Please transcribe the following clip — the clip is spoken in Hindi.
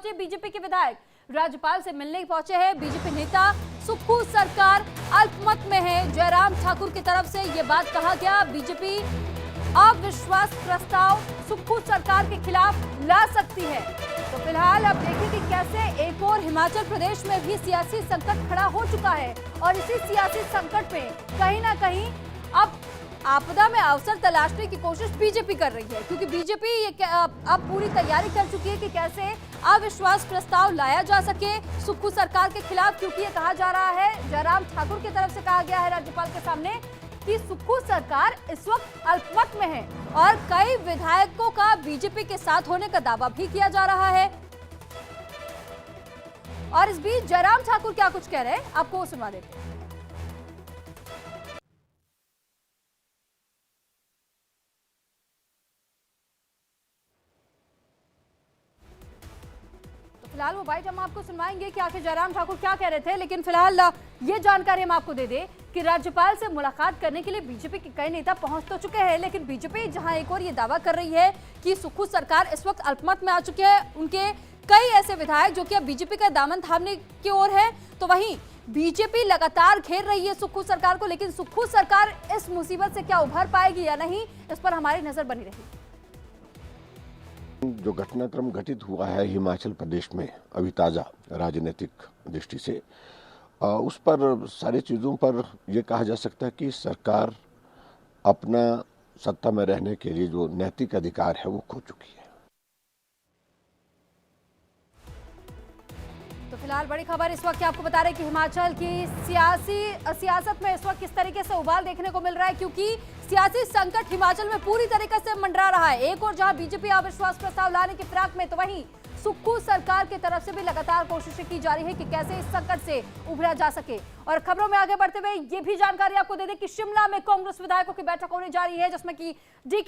पहुंचे बीजेपी के विधायक, राज्यपाल से मिलने पहुंचे हैं बीजेपी नेता। सुक्खू सरकार अल्पमत में है, जयराम ठाकुर की तरफ से ये बात कहा गया। बीजेपी अविश्वास प्रस्ताव सुक्खू सरकार के खिलाफ ला सकती है। तो फिलहाल अब देखिए कि कैसे एक और हिमाचल प्रदेश में भी सियासी संकट खड़ा हो चुका है और इसी सियासी संकट में कहीं ना कहीं अब आपदा में अवसर तलाशने की कोशिश बीजेपी कर रही है, क्योंकि बीजेपी ये अब पूरी तैयारी कर चुकी है कि कैसे अविश्वास प्रस्ताव लाया जा सके सुक्खू सरकार के खिलाफ, क्योंकि ये कहा जा रहा है, जयराम ठाकुर की तरफ से कहा गया है राज्यपाल के सामने कि सुक्खू सरकार इस वक्त अल्पमत में है और कई विधायकों का बीजेपी के साथ होने का दावा भी किया जा रहा है। और इस बीच जयराम ठाकुर क्या कुछ कह रहे हैं आपको सुनवा देते हैं। फिलहाल वो बाइट हम आपको सुनवाएंगे कि आखिर जयराम ठाकुर क्या कह रहे थे, लेकिन फिलहाल ये जानकारी हम आपको दे दें कि राज्यपाल से मुलाकात करने के लिए बीजेपी के कई नेता पहुंच तो चुके हैं, लेकिन बीजेपी जहां एक और ये दावा कर रही है कि सुक्खू सरकार इस वक्त अल्पमत में आ चुके हैं, उनके कई ऐसे विधायक जो कि अब बीजेपी का दामन थामने की ओर है, तो वहीं बीजेपी लगातार घेर रही है सुक्खू सरकार को। लेकिन सुक्खू सरकार इस मुसीबत से क्या उभर पाएगी या नहीं, इस पर हमारी नजर बनी रहेगी। जो घटनाक्रम घटित हुआ है हिमाचल प्रदेश में अभी ताज़ा राजनीतिक दृष्टि से, उस पर सारी चीज़ों पर यह कहा जा सकता है कि सरकार अपना सत्ता में रहने के लिए जो नैतिक अधिकार है वो खो चुकी है। तो फिलहाल बड़ी खबर इस वक्त आपको बता रहे हैं कि हिमाचल की सियासत में इस वक्त किस तरीके से उबाल देखने को मिल रहा है, क्योंकि सियासी संकट हिमाचल में पूरी तरीके से मंडरा रहा है। एक और जहां बीजेपी अविश्वास प्रस्ताव लाने की फिराक में, तो वहीं सुक्खू सरकार की तरफ से भी लगातार कोशिशें की जा रही है कि कैसे इस संकट से उभरा जा सके। और खबरों में आगे बढ़ते हुए ये भी जानकारी आपको दे दें कि शिमला में कांग्रेस विधायकों की बैठक होने जा रही है, जिसमें कि डी